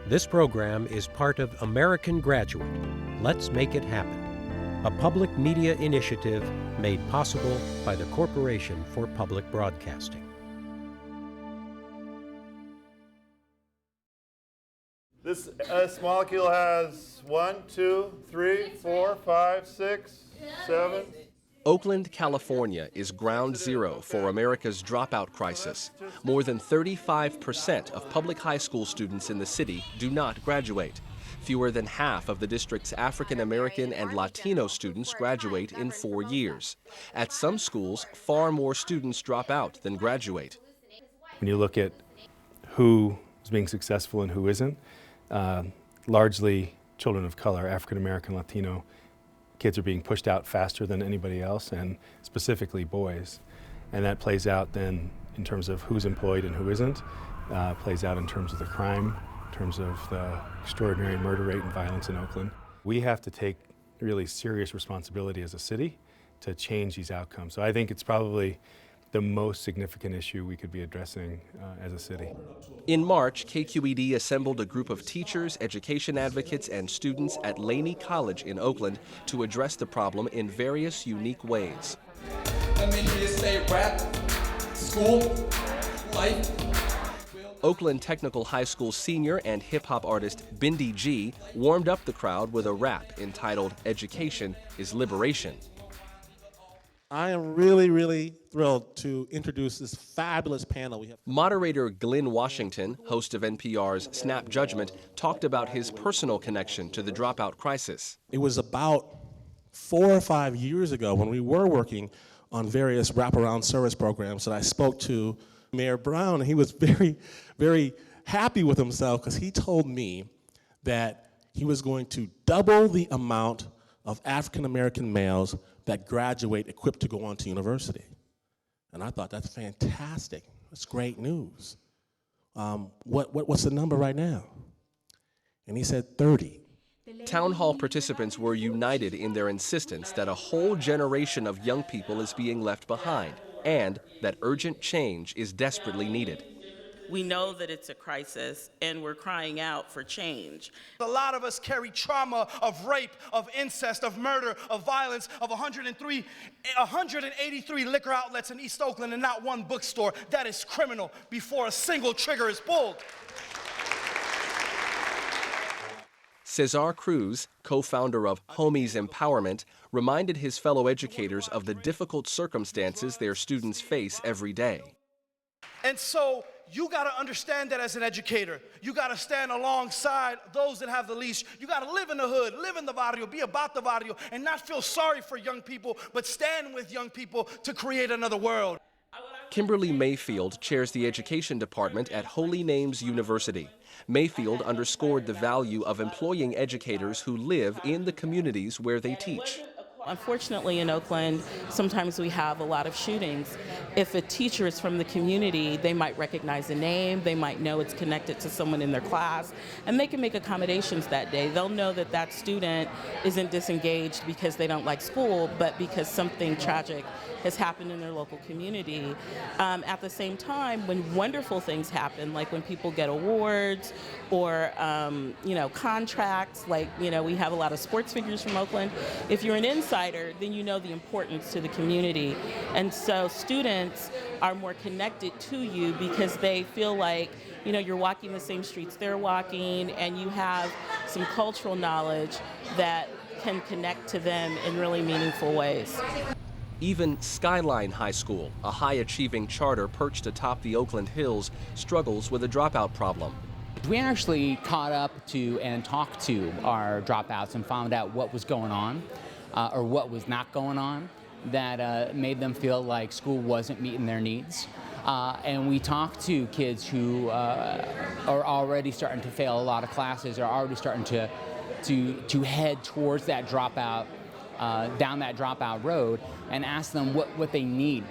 This program is part of American Graduate. Let's make it happen. A public media initiative made possible by the Corporation for Public Broadcasting. This molecule has 1, 2, 3, 4, 5, 6, 7. Oakland, California is ground zero for America's dropout crisis. More than 35% of public high school students in the city do not graduate. Fewer than half of the district's African American and Latino students graduate in 4 years. At some schools, far more students drop out than graduate. When you look at who is being successful and who isn't, largely children of color, African American, Latino kids are being pushed out faster than anybody else, and specifically boys. And that plays out then in terms of who's employed and who isn't, plays out in terms of the crime, in terms of the extraordinary murder rate and violence in Oakland. We have to take really serious responsibility as a city to change these outcomes. So I think it's probably the most significant issue we could be addressing as a city. In March, KQED assembled a group of teachers, education advocates, and students at Laney College in Oakland to address the problem in various unique ways. Let me just say rap, school, life. Oakland Technical High School senior and hip-hop artist Bindi G warmed up the crowd with a rap entitled "Education is Liberation." I am really thrilled to introduce this fabulous panel we have. Moderator Glenn Washington, host of NPR's Snap Judgment, talked about his personal connection to the dropout crisis. It was about 4 or 5 years ago when we were working on various wraparound service programs that I spoke to Mayor Brown, and he was very happy with himself because he told me that he was going to double the amount of African American males that graduate equipped to go on to university. And I thought, that's fantastic. That's great news. What's the number right now? And he said 30. Town hall participants were united in their insistence that a whole generation of young people is being left behind and that urgent change is desperately needed. We know that it's a crisis, and we're crying out for change. A lot of us carry trauma of rape, of incest, of murder, of violence, of 183 liquor outlets in East Oakland and not one bookstore. That is criminal before a single trigger is pulled. Cesar Cruz, co-founder of Homies Empowerment, reminded his fellow educators of the difficult circumstances their students face every day. And so you got to understand that as an educator. You got to stand alongside those that have the least. You got to live in the hood, live in the barrio, be about the barrio, and not feel sorry for young people, but stand with young people to create another world. Kimberly Mayfield chairs the education department at Holy Names University. Mayfield underscored the value of employing educators who live in the communities where they teach. Unfortunately, in Oakland, sometimes we have a lot of shootings. If a teacher is from the community, they might recognize the name, they might know it's connected to someone in their class, and they can make accommodations that day. They'll know that that student isn't disengaged because they don't like school, but because something tragic has happened in their local community. At the same time, when wonderful things happen, like when people get awards or contracts, like we have a lot of sports figures from Oakland. If you're an insider, then you know the importance to the community, and so students are more connected to you because they feel like you're walking the same streets they're walking, and you have some cultural knowledge that can connect to them in really meaningful ways. Even Skyline High School, a high-achieving charter perched atop the Oakland Hills, struggles with a dropout problem. We actually caught up to and talked to our dropouts and found out what was going on or what was not going on that made them feel like school wasn't meeting their needs. And we talked to kids who are already starting to fail a lot of classes, are already starting to head towards that dropout, down that dropout road, and ask them what they need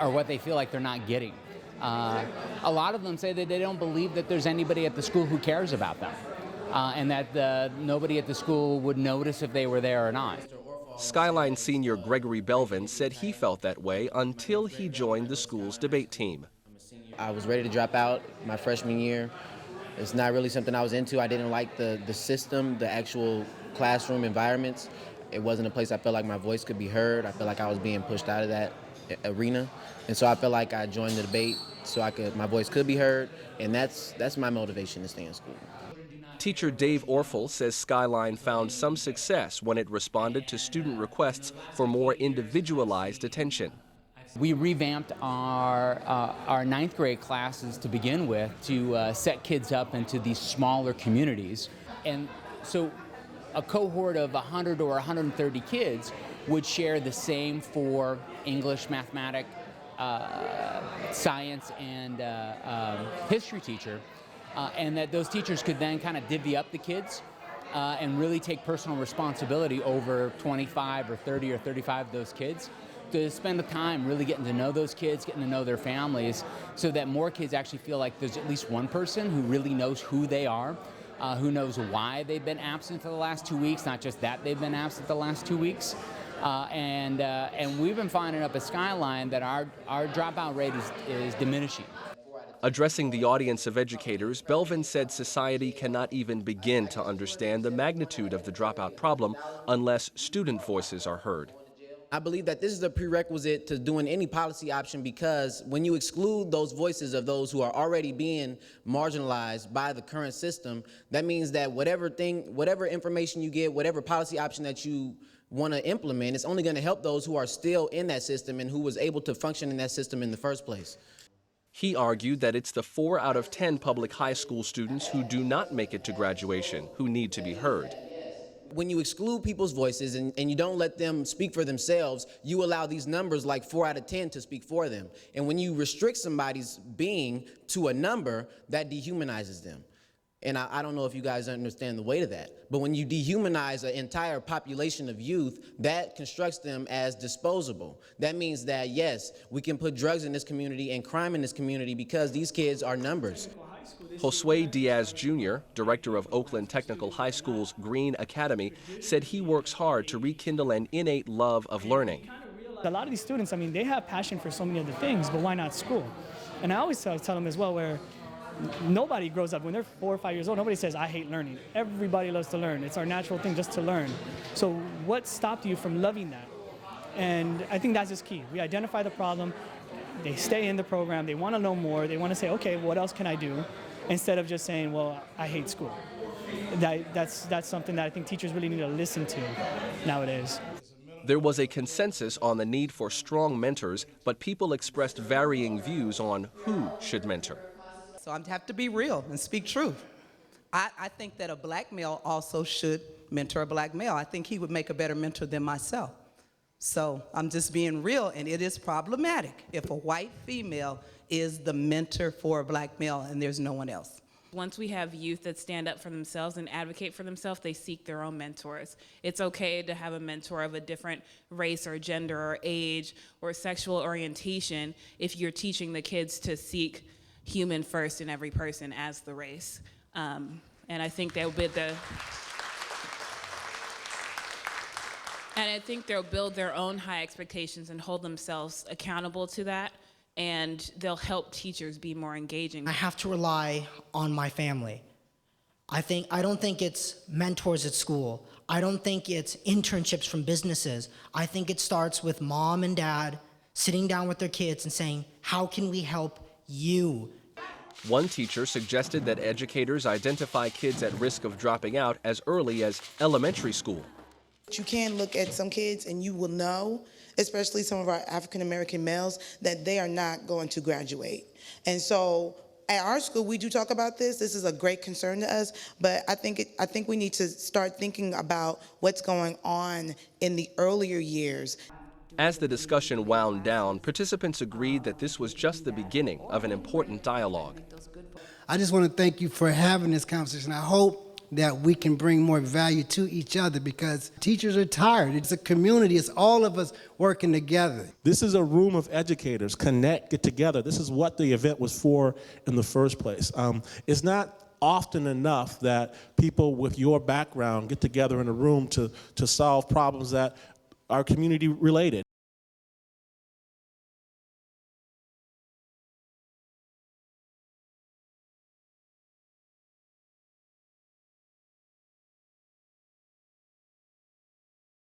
or what they feel like they're not getting. A lot of them say that they don't believe that there's anybody at the school who cares about them, and that nobody at the school would notice if they were there or not. Skyline senior Gregory Belvin said he felt that way until he joined the school's debate team. I was ready to drop out my freshman year. It's not really something I was into. I didn't like the system, the actual classroom environments. It wasn't a place I felt like my voice could be heard. I felt like I was being pushed out of that arena. And so I felt like I joined the debate so my voice could be heard, and that's my motivation to stay in school. Teacher Dave Orfel says Skyline found some success when it responded to student requests for more individualized attention. We revamped our ninth grade classes to begin with to set kids up into these smaller communities. And so a cohort of 100 or 130 kids would share the same for English, mathematics, science, and history teacher, and that those teachers could then kind of divvy up the kids and really take personal responsibility over 25 or 30 or 35 of those kids, to spend the time really getting to know those kids, getting to know their families, so that more kids actually feel like there's at least one person who really knows who they are, who knows why they've been absent for the last 2 weeks, not just that they've been absent the last 2 weeks. And we've been finding up at Skyline that our dropout rate is diminishing. Addressing the audience of educators, Belvin said society cannot even begin to understand the magnitude of the dropout problem unless student voices are heard. I believe that this is a prerequisite to doing any policy option, because when you exclude those voices of those who are already being marginalized by the current system, that means that whatever information you get, whatever policy option that you want to implement, it's only going to help those who are still in that system and who was able to function in that system in the first place. He argued that it's the 4 out of 10 public high school students who do not make it to graduation who need to be heard. When you exclude people's voices and you don't let them speak for themselves, you allow these numbers like 4 out of 10 to speak for them. And when you restrict somebody's being to a number, that dehumanizes them. And I don't know if you guys understand the weight of that, but when you dehumanize an entire population of youth, that constructs them as disposable. That means that, yes, we can put drugs in this community and crime in this community because these kids are numbers. Josue Diaz Jr., director of Oakland Technical High School's Green Academy, said he works hard to rekindle an innate love of learning. A lot of these students, I mean, they have passion for so many other things, but why not school? And I always tell them as well, where nobody grows up, when they're 4 or 5 years old, nobody says, I hate learning. Everybody loves to learn. It's our natural thing just to learn. So what stopped you from loving that? And I think that's just key. We identify the problem, they stay in the program, they want to know more, they want to say, okay, what else can I do? Instead of just saying, well, I hate school. That's something that I think teachers really need to listen to nowadays. There was a consensus on the need for strong mentors, but people expressed varying views on who should mentor. So I have to be real and speak truth. I think that a black male also should mentor a black male. I think he would make a better mentor than myself. So I'm just being real, and it is problematic if a white female is the mentor for a black male and there's no one else. Once we have youth that stand up for themselves and advocate for themselves, they seek their own mentors. It's okay to have a mentor of a different race or gender or age or sexual orientation if you're teaching the kids to seek human first in every person as the race. And I think they'll build their own high expectations and hold themselves accountable to that. And they'll help teachers be more engaging. I have to rely on my family. I don't think it's mentors at school. I don't think it's internships from businesses. I think it starts with mom and dad sitting down with their kids and saying, how can we help you? One teacher suggested that educators identify kids at risk of dropping out as early as elementary school. You can look at some kids and you will know, especially some of our African American males, that they are not going to graduate. And so at our school, we do talk about this. This is a great concern to us, but I think we need to start thinking about what's going on in the earlier years. As the discussion wound down, participants agreed that this was just the beginning of an important dialogue. I just want to thank you for having this conversation. I hope that we can bring more value to each other, because teachers are tired. It's a community. It's all of us working together. This is a room of educators. Connect, get together. This is what the event was for in the first place. It's not often enough that people with your background get together in a room to solve problems that are community related.